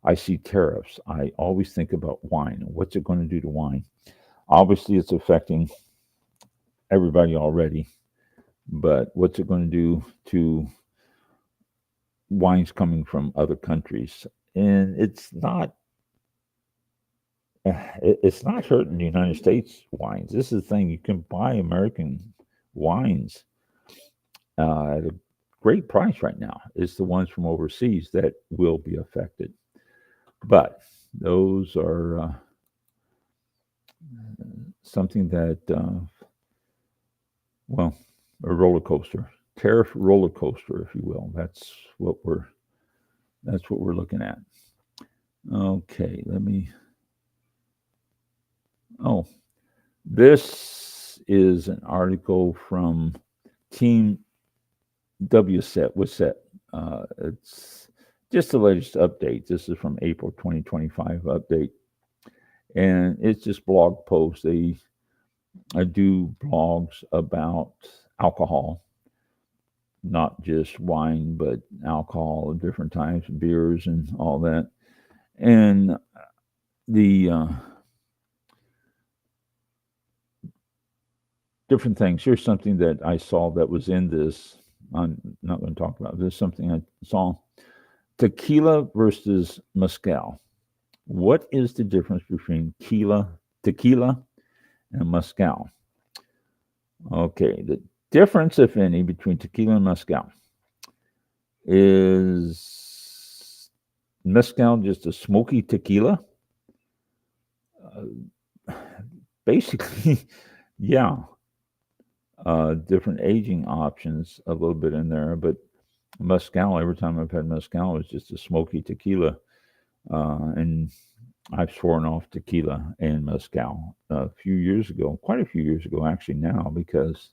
I see tariffs, I always think about wine. What's it going to do to wine? Obviously, it's affecting everybody already, but what's it going to do to wines coming from other countries? And it's not hurting the United States wines. This is the thing. You can buy American wines at a great price right now. It's the ones from overseas that will be affected. But those are something that, well, a roller coaster, tariff roller coaster, if you will. That's what we're looking at. Okay, let me. Oh, this is an article from Team WSET. It's just the latest update. This is from April 2025 update. And it's just blog posts. I do blogs about alcohol, not just wine, but alcohol of different types, beers and all that. And the different things. Here's something that I saw that was in this. I'm not going to talk about this. Something I saw: tequila versus mezcal. What is the difference between tequila, and mezcal? Okay, the difference, if any, between tequila and mezcal is mezcal just a smoky tequila. Basically, yeah. Different aging options, a little bit in there, but mezcal, every time I've had mezcal, is just a smoky tequila. And I've sworn off tequila and mezcal a few years ago, quite a few years ago, actually, now, because,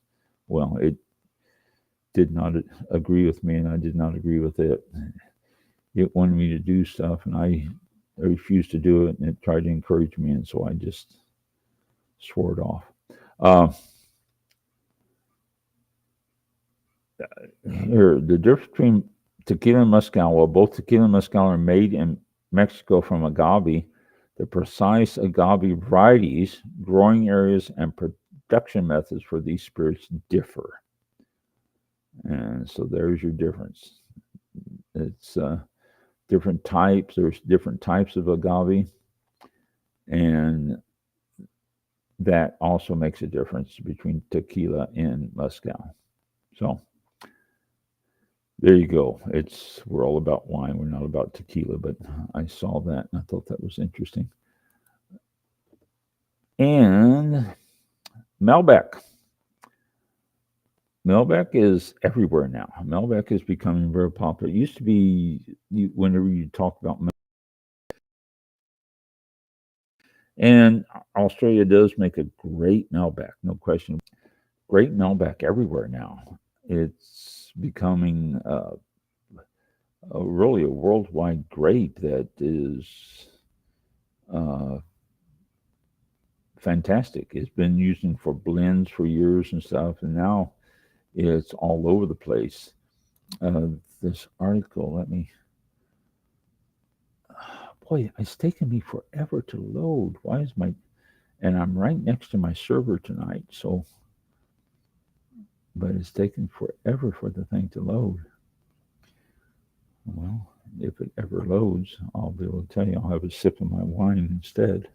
well, it did not agree with me and I did not agree with it. It wanted me to do stuff and I refused to do it, and it tried to encourage me, and so I just swore it off. Here, the difference between tequila and mezcal. Well, both tequila and mezcal are made in Mexico from agave. The precise agave varieties, growing areas, and production methods for these spirits differ. And so there's your difference. It's different types. There's different types of agave, and that also makes a difference between tequila and mezcal. So there you go. We're all about wine. We're not about tequila, but I saw that and I thought that was interesting. And Malbec. Malbec is everywhere now. Malbec is becoming very popular. It used to be, whenever you talk about Malbec, and Australia does make a great Malbec, no question. Great Malbec everywhere now. It's becoming really a worldwide grape that is fantastic. It's been used for blends for years and stuff, and now it's all over the place. This article, boy, it's taken me forever to load. Why is and I'm right next to my server tonight, but it's taken forever for the thing to load. Well, if it ever loads, I'll be able to tell you. I'll have a sip of my wine instead.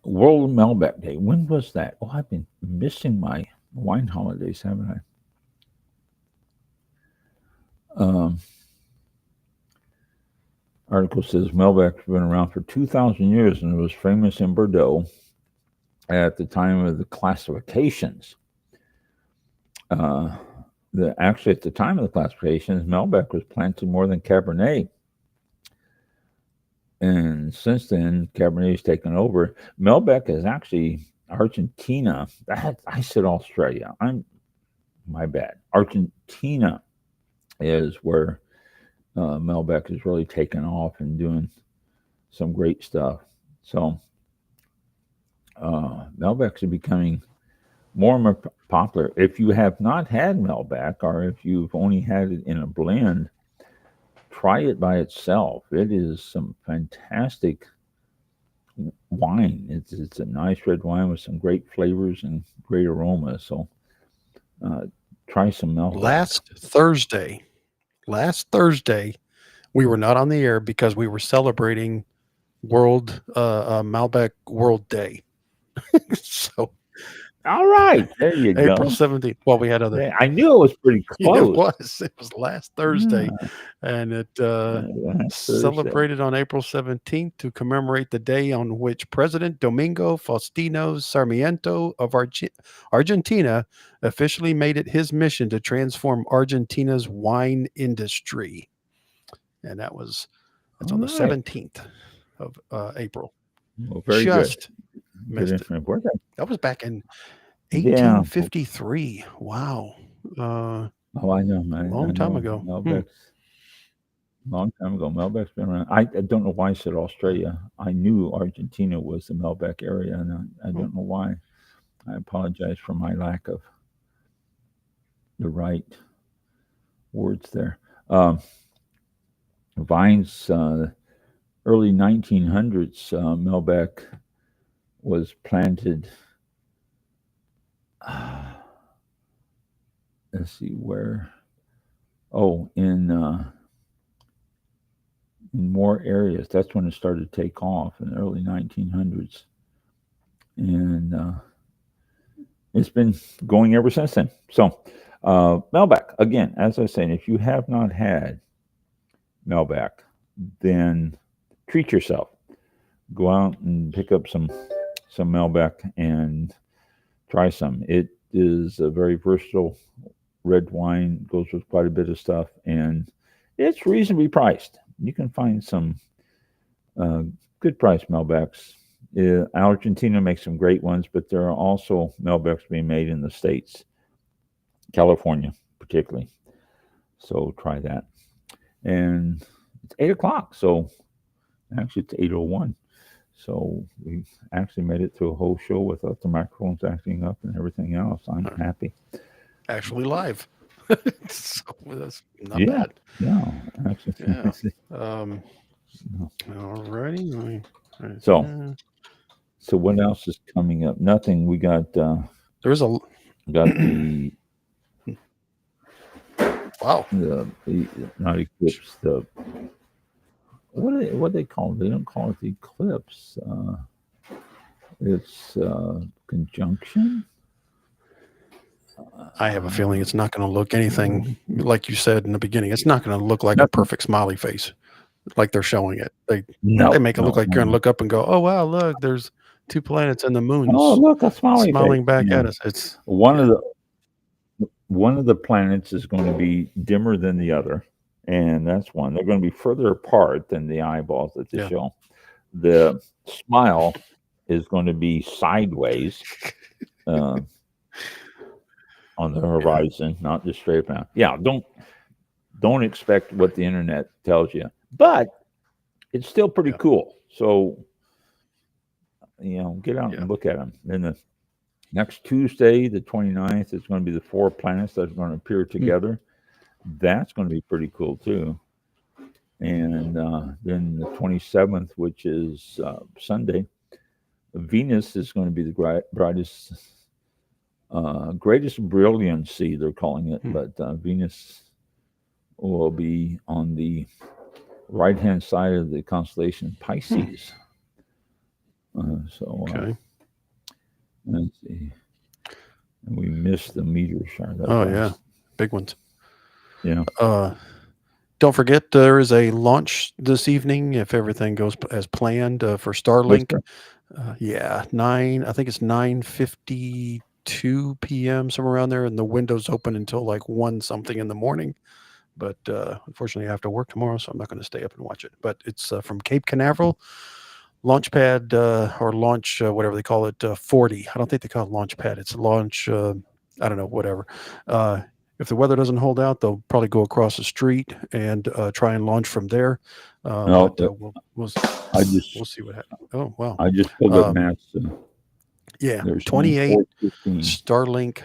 World Malbec Day. When was that? Oh, I've been missing my wine holidays, haven't I? Article says Malbec's been around for 2,000 years and it was famous in Bordeaux at the time of the classifications. Actually, at the time of the classifications, Malbec was planted more than Cabernet. And since then, Cabernet has taken over. Malbec is actually Argentina. I said Australia. My bad. Argentina is where Malbec is really taken off and doing some great stuff. So Malbecs are becoming more and more popular. If you have not had Malbec, or if you've only had it in a blend, try it by itself. It is some fantastic wine. It's a nice red wine with some great flavors and great aroma. So try some Malbec. Last Thursday, we were not on the air because we were celebrating Malbec World Day. So All right, there you April go. 17th. Well, we had other. Yeah, I knew it was pretty It close. was. It was last Thursday, Yeah, and it last Thursday. celebrated on April 17th to commemorate the day on which President Domingo Faustino Sarmiento of Argentina officially made it his mission to transform Argentina's wine industry. And that's All on the right. 17th of April. Well, very good. Just Good missed it. information. Where that? That was back in Yeah. 1853. Wow. Oh, I know. Long time ago. Melbeck's long time ago. Melbeck's been around. I don't know why I said Australia. I knew Argentina was the Melbeck area, and I don't know why. I apologize for my lack of the right words there. Vines, early 1900s, Melbeck was planted. Let's see where. Oh, in more areas. That's when it started to take off in the early 1900s, and it's been going ever since then. So, Melbeck, again, as I said, if you have not had Melbeck, then treat yourself. Go out and pick up some Melbeck and try some. It is a very versatile red wine, goes with quite a bit of stuff, and it's reasonably priced. You can find some good price Melbecks. Argentina makes some great ones, but there are also Melbecks being made in the States, California particularly. So try that. And it's 8 o'clock, so actually it's 8:01. So we actually made it through a whole show without the microphones acting up and everything else. I'm happy. Actually live. So that's not Yeah, bad. yeah, actually. Yeah. Alrighty. So what else is coming up? Nothing. We got There's a the wow. the not eclipse, the what they call it? They don't call it the eclipse. It's conjunction. I have a feeling it's not going to look anything like you said in the beginning. It's not going to look like a perfect smiley face, like they're showing it. They make it look like you're going to look up and go, "Oh wow, look, there's two planets and the moon's Oh, look, a smiley smiling face. back Yeah. at us." It's One of the planets is going to be dimmer than the other, and that's one. They're going to be further apart than the eyeballs that they show. The smile is going to be sideways on the horizon, not just straight down. Yeah, don't expect what the internet tells you, but it's still pretty cool. So, get out and look at them. Then the next Tuesday, the 29th, is going to be the 4 planets that are going to appear together. That's going to be pretty cool too. And then the 27th, which is Sunday, Venus is going to be the brightest, greatest brilliancy, they're calling it. But Venus will be on the right-hand side of the constellation Pisces. okay. Let's see. And we missed the meteor shower. Yeah, big ones. Yeah. Don't forget there is a launch this evening if everything goes as planned for Starlink. I think it's 9:52 p.m. somewhere around there, and the window's open until like 1 something in the morning. But unfortunately, I have to work tomorrow, so I'm not going to stay up and watch it. But it's from Cape Canaveral. Launch pad or launch, whatever they call it, 40. I don't think they call it launch pad. It's launch, I don't know, whatever. If the weather doesn't hold out, they'll probably go across the street and try and launch from there. We'll see what happens. Oh, wow. I just pulled up maps. Yeah, 28 Starlink,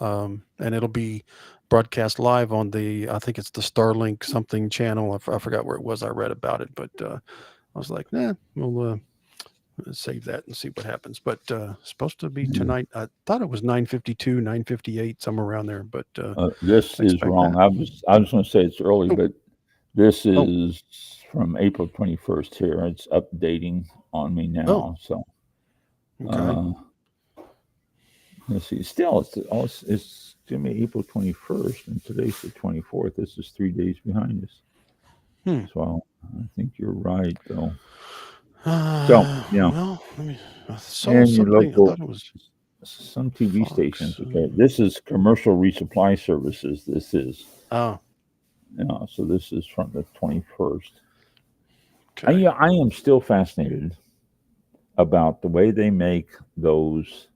and it'll be broadcast live on I think it's the Starlink something channel. I forgot where it was. I read about it, but I was like, we'll save that and see what happens. But supposed to be tonight. I thought it was 9:52, 9:58, somewhere around there. But this is wrong. I was going to say it's early, but this is from April 21st here. It's updating on me now. So Let's see. Still, it's going to be April 21st, and today's the 24th. This is 3 days behind us. So I think you're right, though. Well, I saw and your something. I local, thought it was some TV Fox. stations. Okay, this is commercial resupply services. This is. Oh, So this is from the 21st. okay. I am still fascinated about the way they make those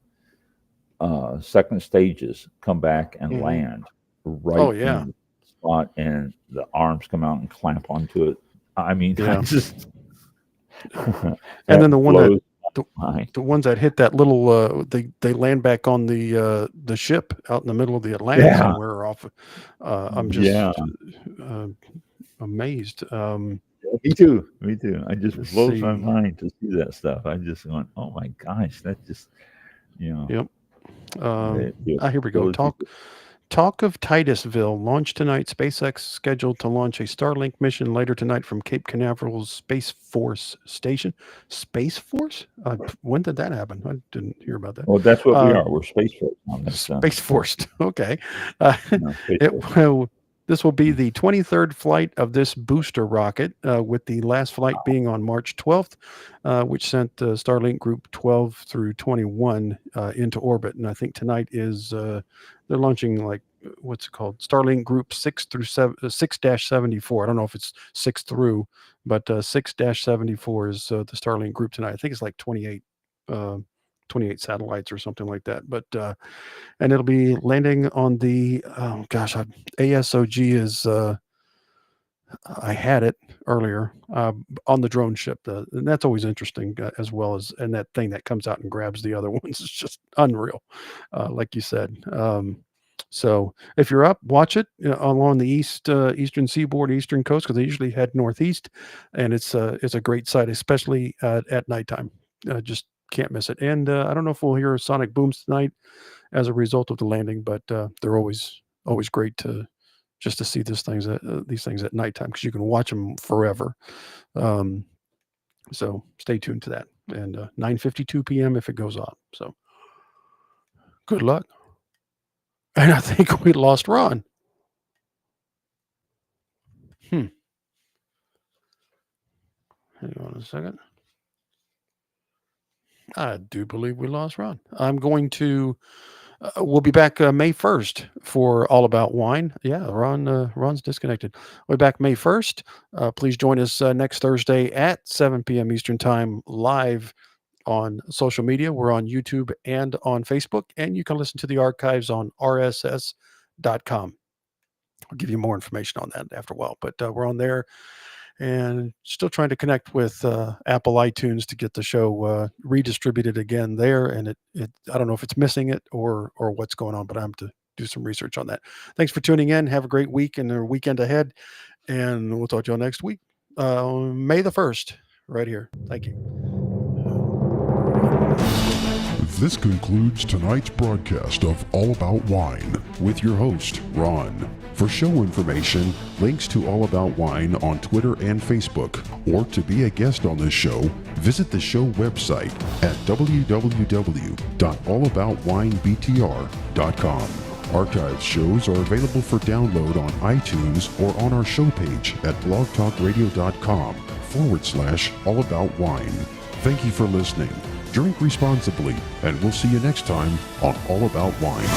second stages come back and land right in the spot, and the arms come out and clamp onto it. I mean, I just and then the ones that hit that little they land back on the ship out in the middle of the Atlantic somewhere off. I'm just amazed. Me too. I just blows my mind to see that stuff. I just went, oh my gosh, that just Yep. Here we go. Talk of Titusville. Launch tonight. SpaceX scheduled to launch a Starlink mission later tonight from Cape Canaveral's Space Force Station. Space Force? When did that happen? I didn't hear about that. Well, that's what we are. We're Space Force. Space Force. Okay. This will be the 23rd flight of this booster rocket, with the last flight being on March 12th, which sent Starlink Group 12 through 21 into orbit. And I think tonight is they're launching, like, what's it called? Starlink Group 6-74. I don't know if it's 6 through, but 6-74 is the Starlink Group tonight. I think it's like 28 satellites or something like that. But and it'll be landing on the ASOG is I had it earlier on the drone ship. And that's always interesting, as well as, and that thing that comes out and grabs the other ones is just unreal, like you said. So if you're up, watch it along the eastern seaboard, eastern coast, because they usually head northeast, and it's a great sight, especially at nighttime. Just can't miss it. And I don't know if we'll hear sonic booms tonight as a result of the landing, but they're always great to see these things at nighttime, because you can watch them forever. So stay tuned to that. And 9:52 p.m. if it goes off. So good luck. And I think we lost Ron. Hang on a second. I do believe we lost Ron. I'm going to. We'll be back May 1st for All About Wine. Yeah, Ron's disconnected. We'll be back May 1st. Please join us next Thursday at 7 p.m. Eastern Time, live on social media. We're on YouTube and on Facebook, and you can listen to the archives on rss.com. I'll give you more information on that after a while, but we're on there. And still trying to connect with Apple iTunes to get the show redistributed again there. And it I don't know if it's missing it or what's going on, but I have to do some research on that. Thanks for tuning in. Have a great week and a weekend ahead. And we'll talk to you all next week. May the 1st, right here. Thank you. This concludes tonight's broadcast of All About Wine with your host, Ron. For show information, links to All About Wine on Twitter and Facebook, or to be a guest on this show, visit the show website at www.allaboutwinebtr.com. Archived shows are available for download on iTunes or on our show page at blogtalkradio.com/allaboutwine. Thank you for listening. Drink responsibly, and we'll see you next time on All About Wine.